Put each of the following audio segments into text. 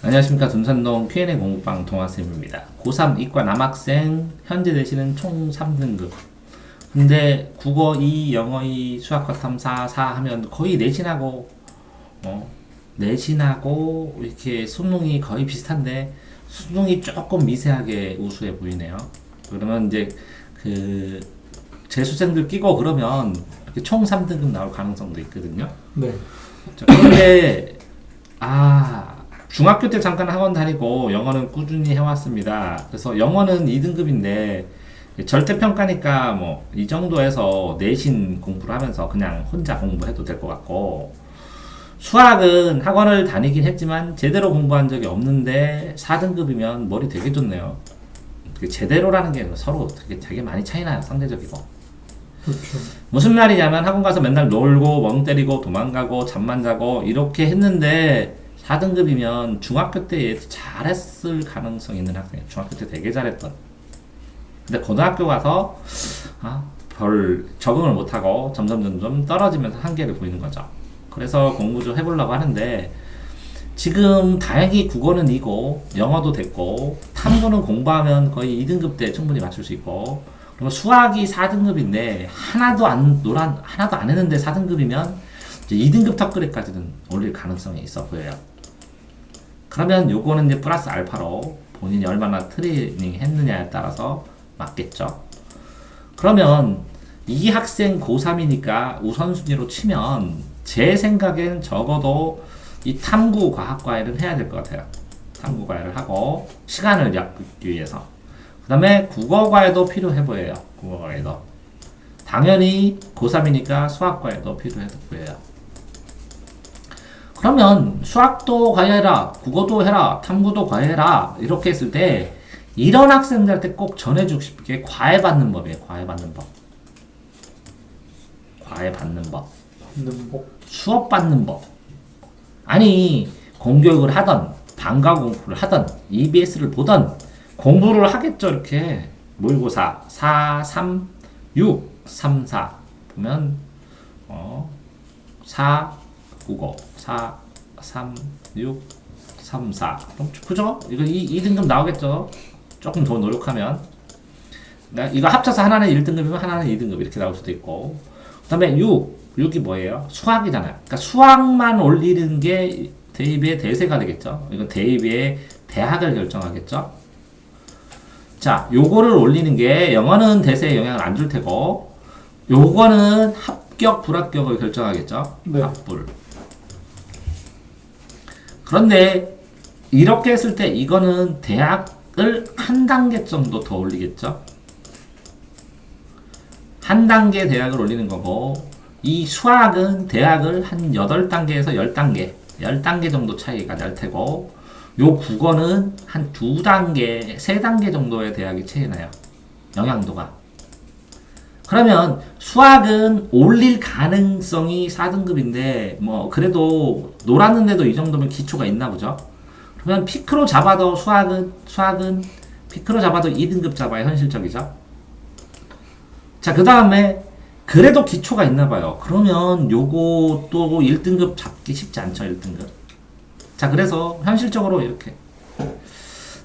안녕하십니까. 둔산동 Q&A 공부방 동아쌤입니다. 고3 이과 남학생 현재 내신은 총 3등급. 근데 국어 2, 영어 2, 수학 과탐 4, 4 하면 거의 내신하고 이렇게 수능이 거의 비슷한데 수능이 조금 미세하게 우수해 보이네요. 그러면 이제 그 재수생들 끼고 그러면 이렇게 총 3등급 나올 가능성도 있거든요. 네. 자, 그런데 중학교 때 잠깐 학원 다니고 영어는 꾸준히 해왔습니다. 그래서 영어는 2등급인데 절대평가니까 뭐 이 정도에서 내신 공부를 하면서 그냥 혼자 공부해도 될 것 같고, 수학은 학원을 다니긴 했지만 제대로 공부한 적이 없는데 4등급이면 머리 되게 좋네요. 제대로라는 게 서로 되게 많이 차이나요. 상대적이고. 그렇죠. 무슨 말이냐면 학원 가서 맨날 놀고 멍 때리고 도망가고 잠만 자고 이렇게 했는데 4등급이면 중학교 때 잘했을 가능성이 있는 학생이에요. 중학교 때 되게 잘했던. 근데 고등학교 가서 별 적응을 못하고 점점 떨어지면서 한계를 보이는 거죠. 그래서 공부 좀 해보려고 하는데, 지금 다행히 국어는 2고 영어도 됐고 탐구는 공부하면 거의 2등급 때 충분히 맞출 수 있고, 그리고 수학이 4등급인데 하나도 안 했는데 4등급이면 이제 2등급 턱걸이까지는 올릴 가능성이 있어 보여요. 그러면 요거는 이제 플러스 알파로 본인이 얼마나 트레이닝 했느냐에 따라서 맞겠죠. 그러면 이 학생 고3이니까 우선순위로 치면 제 생각엔 적어도 이 탐구 과학과외는 해야 될 것 같아요. 탐구 과외를 하고 시간을 엮기 위해서. 그 다음에 국어과외도 필요해 보여요. 국어과외도. 당연히 고3이니까 수학과외도 필요해 보여요. 그러면 수학도 과외해라, 국어도 해라, 탐구도 과외해라 이렇게 했을 때 이런 학생들한테 꼭 전해주고 싶게 과외받는 법이에요. 과외받는 법. 수업 받는 법. 아니, 공교육을 하던 방과 공부를 하던 EBS를 보던 공부를 하겠죠. 이렇게 모의고사 4, 3, 6, 3, 4 보면 4 국어 4, 3, 6, 3, 4 그죠? 이거 2등급 나오겠죠. 조금 더 노력하면. 이거 합쳐서 하나는 1등급이면 하나는 2등급 이렇게 나올 수도 있고, 그 다음에 6이 뭐예요? 수학이잖아요. 그러니까 수학만 올리는 게 대입의 대세가 되겠죠. 이건 대입의 대학을 결정하겠죠. 자, 요거를 올리는 게 영어는 대세에 영향을 안 줄 테고, 요거는 합격, 불합격을 결정하겠죠. 네. 합불. 그런데 이렇게 했을 때 이거는 대학을 한 단계 정도 더 올리겠죠. 한 단계 대학을 올리는 거고, 이 수학은 대학을 한 8단계에서 10단계 정도 차이가 날 테고, 요 국어는 한 2단계, 3단계 정도의 대학이 차이 나요. 영향도가. 그러면 수학은 올릴 가능성이 4등급인데, 뭐, 그래도 놀았는데도 이 정도면 기초가 있나 보죠. 그러면 피크로 잡아도 수학은 피크로 잡아도 2등급 잡아야 현실적이죠. 자, 그 다음에 그래도 기초가 있나 봐요. 그러면 요거 또 1등급 잡기 쉽지 않죠. 1등급. 자, 그래서 현실적으로 이렇게.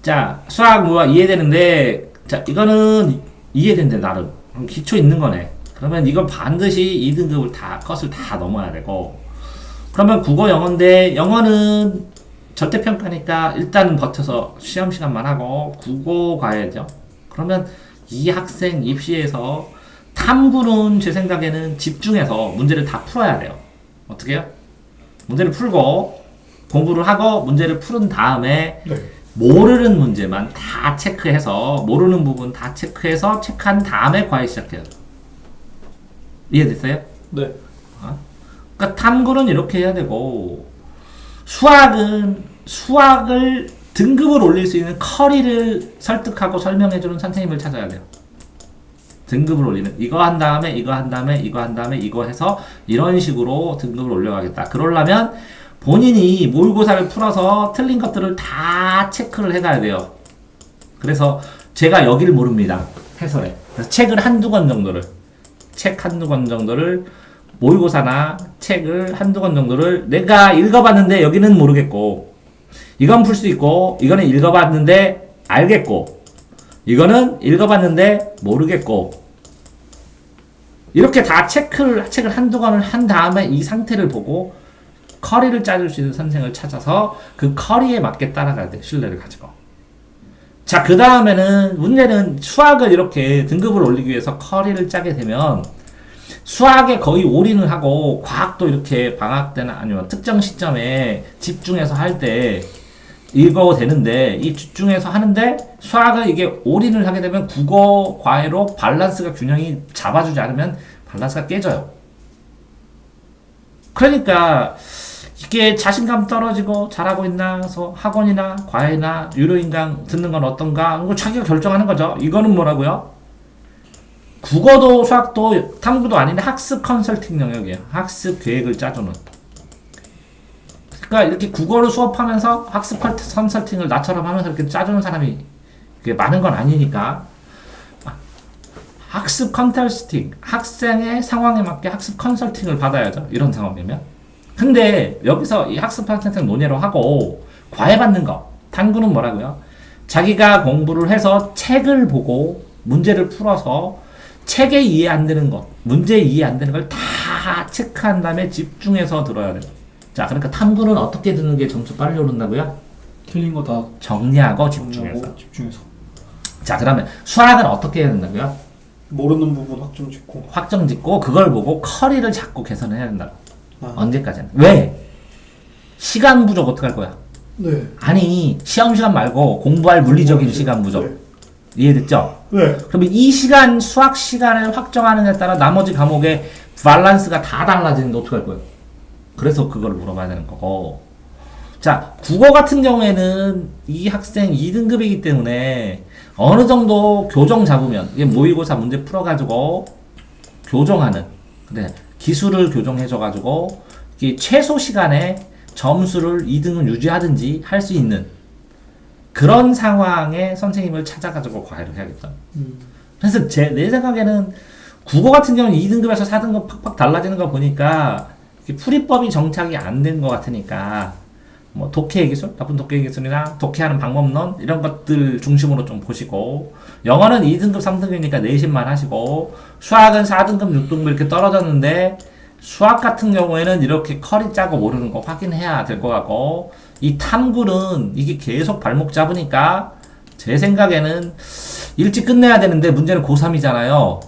자, 수학 뭐가 이해되는데, 자, 이거는 이해된대, 나름. 기초 있는 거네. 그러면 이건 반드시 2등급을 컷을 다 넘어야 되고, 그러면 국어 영어인데, 영어는 절대평가니까 일단 버텨서 시험 시간만 하고, 국어 가야죠. 그러면 이 학생 입시에서 탐구는 제 생각에는 집중해서 문제를 다 풀어야 돼요. 어떻게 해요? 문제를 풀고, 공부를 하고, 문제를 푸른 다음에, 네. 모르는 문제만 다 체크해서, 모르는 부분 다 체크해서, 체크한 다음에 과외 시작해요. 이해됐어요? 네. 그러니까 탐구는 이렇게 해야 되고, 수학을 등급을 올릴 수 있는 커리를 설득하고 설명해주는 선생님을 찾아야 돼요. 등급을 올리는, 이거 한 다음에 이거 한 다음에 이거 한 다음에 이거 해서 이런 식으로 등급을 올려가겠다. 그러려면 본인이 모의고사를 풀어서 틀린 것들을 다 체크를 해가야 돼요. 그래서 제가 여기를 모릅니다. 해설에. 그래서 책 한두 권 정도를 모의고사나 책을 한두 권 정도를 내가 읽어봤는데 여기는 모르겠고, 이건 풀 수 있고, 이거는 읽어봤는데 알겠고, 이거는 읽어봤는데 모르겠고, 이렇게 다 책을 한두 권을 한 다음에 이 상태를 보고 커리를 짜줄 수 있는 선생을 찾아서 그 커리에 맞게 따라가야 돼. 신뢰를 가지고. 자, 그 다음에는 문제는 수학을 이렇게 등급을 올리기 위해서 커리를 짜게 되면 수학에 거의 올인을 하고 과학도 이렇게 방학 때나 아니면 특정 시점에 집중해서 할 때 이거 되는데 이 집중해서 하는데 수학을 이게 올인을 하게 되면 국어 과외로 밸런스가 균형이 잡아주지 않으면 밸런스가 깨져요. 그러니까 이게 자신감 떨어지고 잘하고 있나 해서 학원이나 과외나 유료인강 듣는 건 어떤가 이거 자기가 결정하는 거죠. 이거는 뭐라고요? 국어도 수학도 탐구도 아닌데 학습 컨설팅 영역이에요. 학습 계획을 짜주는. 그러니까 이렇게 국어를 수업하면서 학습 컨설팅을 나처럼 하면서 이렇게 짜주는 사람이 많은 건 아니니까 학습 컨설팅, 학생의 상황에 맞게 학습 컨설팅을 받아야죠. 이런 상황이면. 근데 여기서 이 학습 컨설팅 논의로 하고 과외받는 거, 탐구는 뭐라고요? 자기가 공부를 해서 책을 보고 문제를 풀어서 책에 이해 안 되는 것, 문제 이해 안 되는 걸 다 체크한 다음에 집중해서 들어야 돼요. 자, 그러니까 탐구는 어떻게 듣는 게 점수 빨리 오른다고요? 틀린 거 다 정리하고 집중해서. 집중해서. 자, 그러면 수학은 어떻게 해야 된다고요? 모르는 부분 확정 짓고. 확정 짓고 그걸 보고 커리를 자꾸 개선해야 된다고. 아. 언제까지는? 왜? 시간 부족 어떡할 거야? 네. 아니, 시험 시간 말고 공부할 물리적인 시간 부족. 네. 이해됐죠? 네. 그러면 이 시간, 수학 시간을 확정하는 데 따라 나머지 과목의 밸런스가 다 달라지는데 어떡할 거예요? 그래서 그걸 물어봐야 되는 거고. 자, 국어 같은 경우에는 이 학생 2등급이기 때문에 어느 정도 교정 잡으면, 이게 모의고사 문제 풀어가지고 교정하는, 그래, 기술을 교정해줘가지고, 이 최소 시간에 점수를 2등을 유지하든지 할 수 있는 그런 상황에 선생님을 찾아가지고 과외를 해야겠다. 그래서 내 생각에는 국어 같은 경우는 2등급에서 4등급 팍팍 달라지는 거 보니까 풀이법이 정착이 안 된 것 같으니까 뭐 독해의 기술, 나쁜 독해의 기술이나 독해하는 방법론 이런 것들 중심으로 좀 보시고 영어는 2등급, 3등급이니까 내신만 하시고 수학은 4등급, 6등급 이렇게 떨어졌는데 수학 같은 경우에는 이렇게 커리 짜고 모르는 거 확인해야 될 것 같고 이 탐구는 이게 계속 발목 잡으니까 제 생각에는 일찍 끝내야 되는데 문제는 고3이잖아요.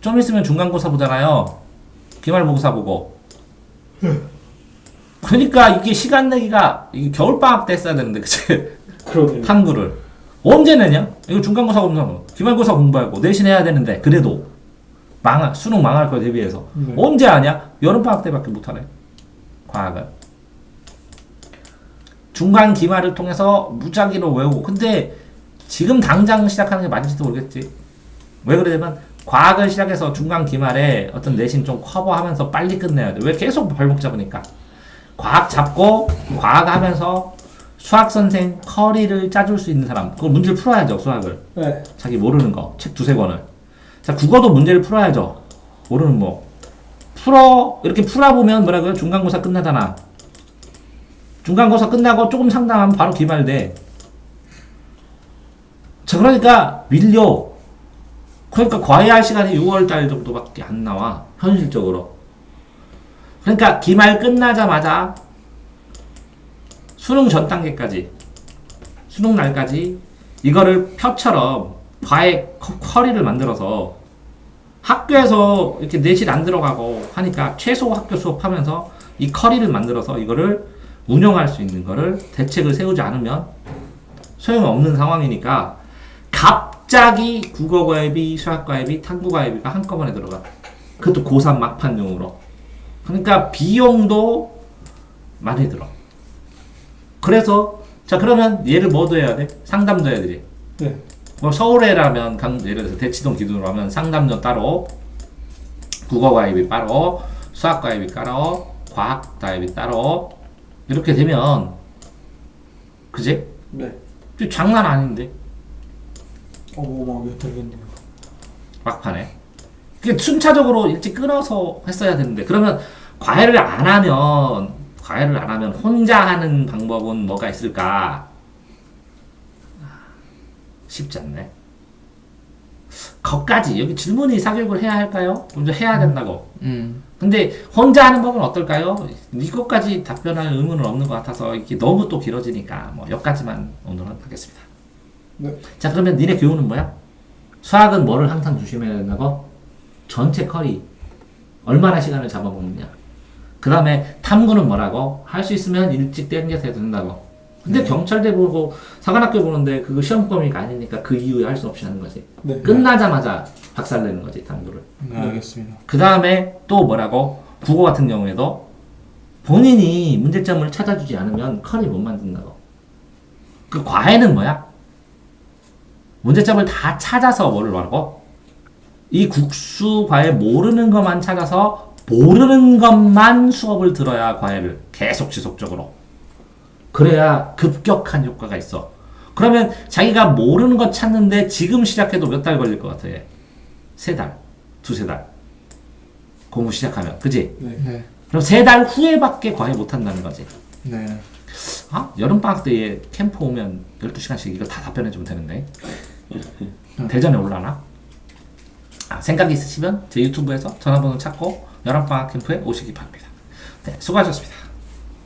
좀 있으면 중간고사 보잖아요. 기말고사 보고. 그러니까 이게 시간 내기가 이게 겨울방학 때 했어야 되는데 그치? 그러네요. 탐구를 언제 내냐? 이거 중간고사 공부하고 기말고사 공부하고 내신 해야 되는데 그래도 수능 망할 거 대비해서 언제 하냐? 여름방학 때밖에 못하네. 과학을 중간 기말을 통해서 무작위로 외우고 근데 지금 당장 시작하는 게 맞을지도 모르겠지. 왜 그러냐면 과학을 시작해서 중간 기말에 어떤 내신 좀 커버하면서 빨리 끝내야 돼. 왜 계속 발목 잡으니까. 과학 잡고 과학 하면서 수학 선생 커리를 짜줄 수 있는 사람. 그걸 문제를 풀어야죠. 수학을. 네. 자기 모르는 거. 책 두세 권을. 자, 국어도 문제를 풀어야죠. 모르는 뭐. 이렇게 풀어보면 뭐라고요? 중간고사 끝나잖아. 중간고사 끝나고 조금 상담하면 바로 기말돼. 자, 그러니까 밀려. 그러니까 과외할 시간이 6월달 정도밖에 안 나와. 현실적으로. 그러니까 기말 끝나자마자 수능 전 단계까지 수능 날까지 이거를 표처럼 과외 커리를 만들어서 학교에서 이렇게 내실 안 들어가고 하니까 최소 학교 수업하면서 이 커리를 만들어서 이거를 운영할 수 있는 거를 대책을 세우지 않으면 소용없는 상황이니까 갑자기 국어과외비, 수학과외비, 탐구과외비가 한꺼번에 들어가. 그것도 고3 막판용으로. 그러니까 비용도 많이 들어. 그래서 자 그러면 얘를 뭐도 해야 돼? 상담도 해야 되지. 네. 뭐 서울에라면 예를 들어서 대치동 기준으로 하면 상담료 따로, 국어과외비 따로, 수학과외비 따로, 과학과외비 따로 이렇게 되면 그지? 네. 장난 아닌데 어마어마하게 들겠네요. 막판에 그게 순차적으로 일찍 끊어서 했어야 되는데 그러면 과외를 안 하면 과외를 안 하면 혼자 하는 방법은 뭐가 있을까? 쉽지 않네. 거기까지 여기 질문이 사교육을 해야 할까요? 먼저 해야 된다고. 근데 혼자 하는 법은 어떨까요? 이것까지 답변할 의무는 없는 것 같아서 이게 너무 또 길어지니까 뭐 여기까지만 오늘은 하겠습니다. 네. 자, 그러면 니네 교훈은 뭐야? 수학은 뭐를 항상 조심해야 된다고? 전체 커리 얼마나 시간을 잡아먹느냐. 그 다음에 탐구는 뭐라고? 할 수 있으면 일찍 땡겨서 해도 된다고. 근데 경찰대 보고 사관학교 보는데 그거 시험 범위가 아니니까 그 이후에 할 수 없이 하는 거지. 네. 끝나자마자 박살내는 거지, 탐구를. 네, 알겠습니다. 그 다음에 또 뭐라고? 국어 같은 경우에도 본인이 문제점을 찾아주지 않으면 커리 못 만든다고. 그 과외는 뭐야? 문제점을 다 찾아서 뭐를 말하고? 이 국수 과외 모르는 것만 찾아서 모르는 것만 수업을 들어야 과외를 계속 지속적으로. 그래야 급격한 효과가 있어. 그러면 자기가 모르는 것 찾는데 지금 시작해도 몇 달 걸릴 것 같아, 얘? 3달, 2-3달. 공부 시작하면. 그지? 네. 네. 그럼 3달 후에밖에 과외 못 한다는 거지. 네. 아? 여름방학 때 얘 캠프 오면 12시간씩 이거 다 답변해주면 되는데. 대전에 올라나? 아, 생각이 있으시면 제 유튜브에서 전화번호 찾고 여름방학 캠프에 오시기 바랍니다. 네, 수고하셨습니다.